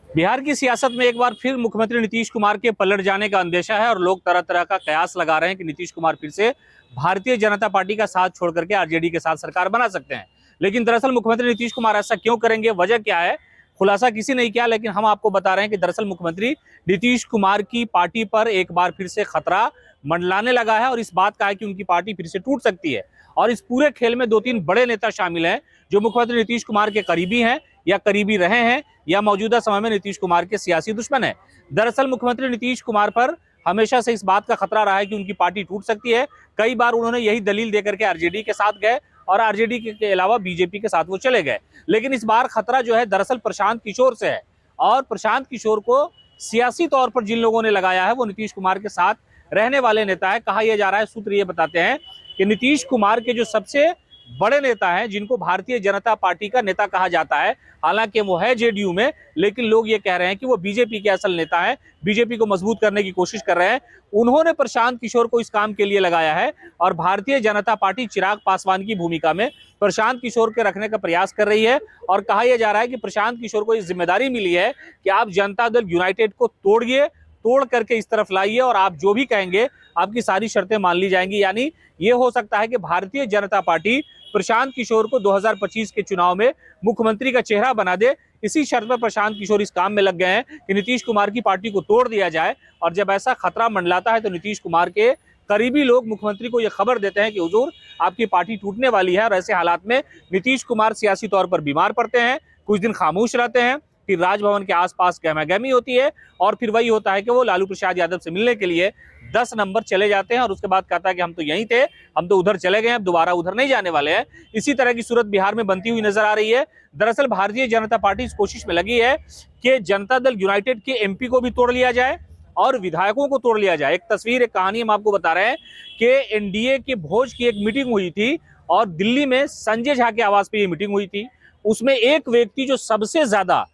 बिहार की सियासत में एक बार फिर मुख्यमंत्री नीतीश कुमार के पलट जाने का अंदेशा है और लोग तरह तरह का कयास लगा रहे हैं कि नीतीश कुमार फिर से भारतीय जनता पार्टी का साथ छोड़ करके आरजेडी के साथ सरकार बना सकते हैं। लेकिन दरअसल मुख्यमंत्री नीतीश कुमार ऐसा क्यों करेंगे, वजह क्या है, खुलासा किसी ने किया। लेकिन हम आपको बता रहे हैं कि दरअसल मुख्यमंत्री नीतीश कुमार की पार्टी पर एक बार फिर से खतरा मंडलाने लगा है और इस बात का है कि उनकी पार्टी फिर से टूट सकती है। और इस पूरे खेल में दो तीन बड़े नेता शामिल हैं जो मुख्यमंत्री नीतीश कुमार के करीबी हैं या करीबी रहे हैं या मौजूदा समय में नीतीश कुमार के सियासी दुश्मन है। दरअसल मुख्यमंत्री नीतीश कुमार पर हमेशा से इस बात का खतरा रहा है कि उनकी पार्टी टूट सकती है। कई बार उन्होंने यही दलील देकर के आरजेडी के साथ गए और आरजेडी के अलावा बीजेपी के साथ वो चले गए। लेकिन इस बार खतरा जो है दरअसल प्रशांत किशोर से है और प्रशांत किशोर को सियासी तौर पर जिन लोगों ने लगाया है वो नीतीश कुमार के साथ रहने वाले नेता है। कहा यह जा रहा है, सूत्र ये बताते हैं कि नीतीश कुमार के जो सबसे बड़े नेता हैं, जिनको भारतीय जनता पार्टी का नेता कहा जाता है, हालांकि वो है जेडीयू में, लेकिन लोग ये कह रहे हैं कि वो बीजेपी के असल नेता हैं, बीजेपी को मजबूत करने की कोशिश कर रहे हैं। उन्होंने प्रशांत किशोर को इस काम के लिए लगाया है और भारतीय जनता पार्टी चिराग पासवान की भूमिका में प्रशांत किशोर के रखने का प्रयास कर रही है। और कहा यह जा रहा है कि प्रशांत किशोर को इस जिम्मेदारी मिली है कि आप जनता दल यूनाइटेड को तोड़िए, तोड़ करके इस तरफ लाइए और आप जो भी कहेंगे आपकी सारी शर्तें मान ली जाएंगी। यानी ये हो सकता है कि भारतीय जनता पार्टी प्रशांत किशोर को 2025 के चुनाव में मुख्यमंत्री का चेहरा बना दे। इसी शर्त पर प्रशांत किशोर इस काम में लग गए हैं कि नीतीश कुमार की पार्टी को तोड़ दिया जाए। और जब ऐसा खतरा मंडलाता है तो नीतीश कुमार के करीबी लोग मुख्यमंत्री को यह खबर देते हैं कि हुजूर आपकी पार्टी टूटने वाली है। और ऐसे हालात में नीतीश कुमार सियासी तौर पर बीमार पड़ते हैं, कुछ दिन खामोश रहते हैं, फिर राजभवन के आसपास गहमागहमी होती है और फिर वही होता है कि वो लालू प्रसाद यादव से मिलने के लिए 10 नंबर चले जाते हैं और उसके बाद कहता है कि हम तो यहीं थे, हम तो उधर चले गए, अब दोबारा उधर नहीं जाने वाले हैं। इसी तरह की सूरत बिहार में बनती हुई नजर आ रही है। दरअसल भारतीय जनता पार्टी इस कोशिश में लगी है कि जनता दल यूनाइटेड के एमपी को भी तोड़ लिया जाए और विधायकों को तोड़ लिया जाए। एक तस्वीर, एक कहानी हम आपको बता रहे हैं कि एनडीए के भोज की एक मीटिंग हुई थी और दिल्ली में संजय झा के आवास पर यह मीटिंग हुई थी। उसमें एक व्यक्ति जो सबसे ज्यादा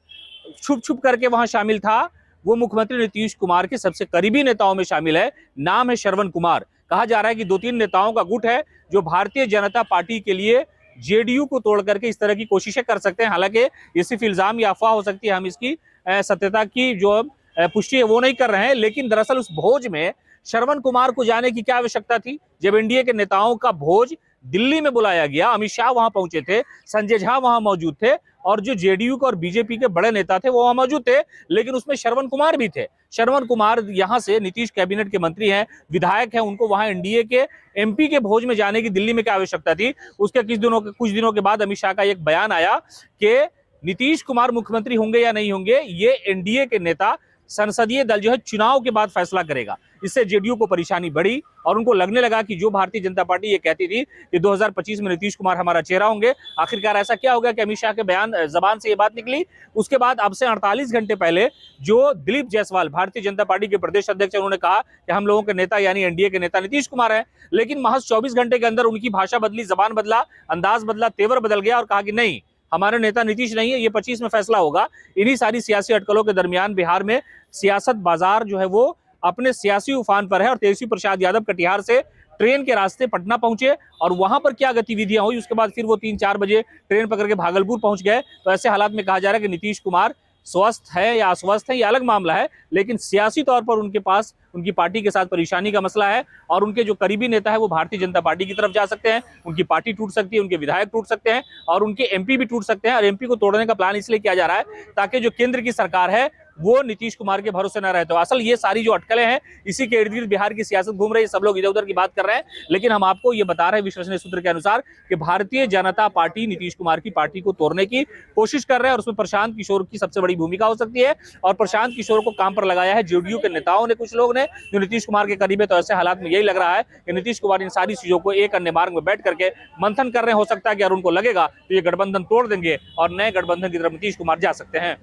छुप छुप करके वहां शामिल था वो मुख्यमंत्री नीतीश कुमार के सबसे करीबी नेताओं में शामिल है। नाम है श्रवण कुमार। कहा जा रहा है कि दो तीन नेताओं का गुट है जो भारतीय जनता पार्टी के लिए जेडीयू को तोड़ करके इस तरह की कोशिशें कर सकते हैं। हालांकि ये सिर्फ इल्जाम या अफवाह हो सकती है, हम इसकी सत्यता की जो पुष्टि है वो नहीं कर रहे हैं। लेकिन दरअसल उस भोज में श्रवण कुमार को जाने की क्या आवश्यकता थी? जब एनडीए के नेताओं का भोज दिल्ली में बुलाया गया, अमित शाह वहां पहुंचे थे, संजय झा वहां मौजूद थे और जो जेडीयू के और बीजेपी के बड़े नेता थे वो वहां मौजूद थे, लेकिन उसमें श्रवण कुमार भी थे। श्रवण कुमार यहां से नीतीश कैबिनेट के मंत्री हैं, विधायक हैं, उनको वहां एनडीए के एमपी के भोज में जाने की दिल्ली में क्या आवश्यकता थी? उसके कुछ दिनों के बाद अमित शाह का एक बयान आया कि नीतीश कुमार मुख्यमंत्री होंगे या नहीं होंगे ये एनडीए के नेता संसदीय दल जो है चुनाव के बाद फैसला करेगा। इससे जेडीयू को परेशानी बढ़ी और उनको लगने लगा कि जो भारतीय जनता पार्टी ये कहती थी कि 2025 में नीतीश कुमार हमारा चेहरा होंगे, आखिरकार ऐसा क्या हो गया कि अमित शाह के बयान जबान से ये बात निकली। उसके बाद अब से 48 घंटे पहले जो दिलीप जायसवाल भारतीय जनता पार्टी के प्रदेश अध्यक्ष, उन्होंने कहा कि हम लोगों के नेता यानी एनडीए के नेता नीतीश कुमार है। लेकिन महज 24 घंटे के अंदर उनकी भाषा बदली, जबान बदला, अंदाज बदला, तेवर बदल गया और कहा कि नहीं, हमारे नेता नीतीश नहीं है, ये 25 में फैसला होगा। इन्हीं सारी सियासी अटकलों के दरमियान बिहार में सियासत बाजार जो है वो अपने सियासी उफान पर है और तेजस्वी प्रसाद यादव कटिहार से ट्रेन के रास्ते पटना पहुंचे और वहां पर क्या गतिविधियां हुई उसके बाद फिर वो 3-4 बजे ट्रेन पकड़ के भागलपुर पहुंच गए। तो ऐसे हालात में कहा जा रहा है कि नीतीश कुमार स्वस्थ है या अस्वस्थ है ये अलग मामला है, लेकिन सियासी तौर पर उनके पास उनकी पार्टी के साथ परेशानी का मसला है और उनके जो करीबी नेता है वो भारतीय जनता पार्टी की तरफ जा सकते हैं, उनकी पार्टी टूट सकती है, उनके विधायक टूट सकते हैं और उनके एमपी भी टूट सकते हैं। और एमपी को तोड़ने का प्लान इसलिए किया जा रहा है ताकि जो केंद्र की सरकार है वो नीतीश कुमार के भरोसे न रहे। तो असल ये सारी जो अटकलें हैं इसी के इर्द गिर्द बिहार की सियासत घूम रही है। सब लोग इधर उधर की बात कर रहे हैं, लेकिन हम आपको ये बता रहे हैं विश्वसनीय सूत्र के अनुसार कि भारतीय जनता पार्टी नीतीश कुमार की पार्टी को तोड़ने की कोशिश कर रहे हैं और उसमें प्रशांत किशोर की सबसे बड़ी भूमिका हो सकती है। और प्रशांत किशोर को काम पर लगाया है जेडीयू के नेताओं ने, कुछ लोग ने जो नीतीश कुमार के करीब है। तो ऐसे हालात में यही लग रहा है कि नीतीश कुमार इन सारी चीजों को एक अन्य मार्ग में बैठ करके मंथन कर रहे हैं। हो सकता है कि अगर उनको लगेगा तो ये गठबंधन तोड़ देंगे और नए गठबंधन की तरफ नीतीश कुमार जा सकते हैं।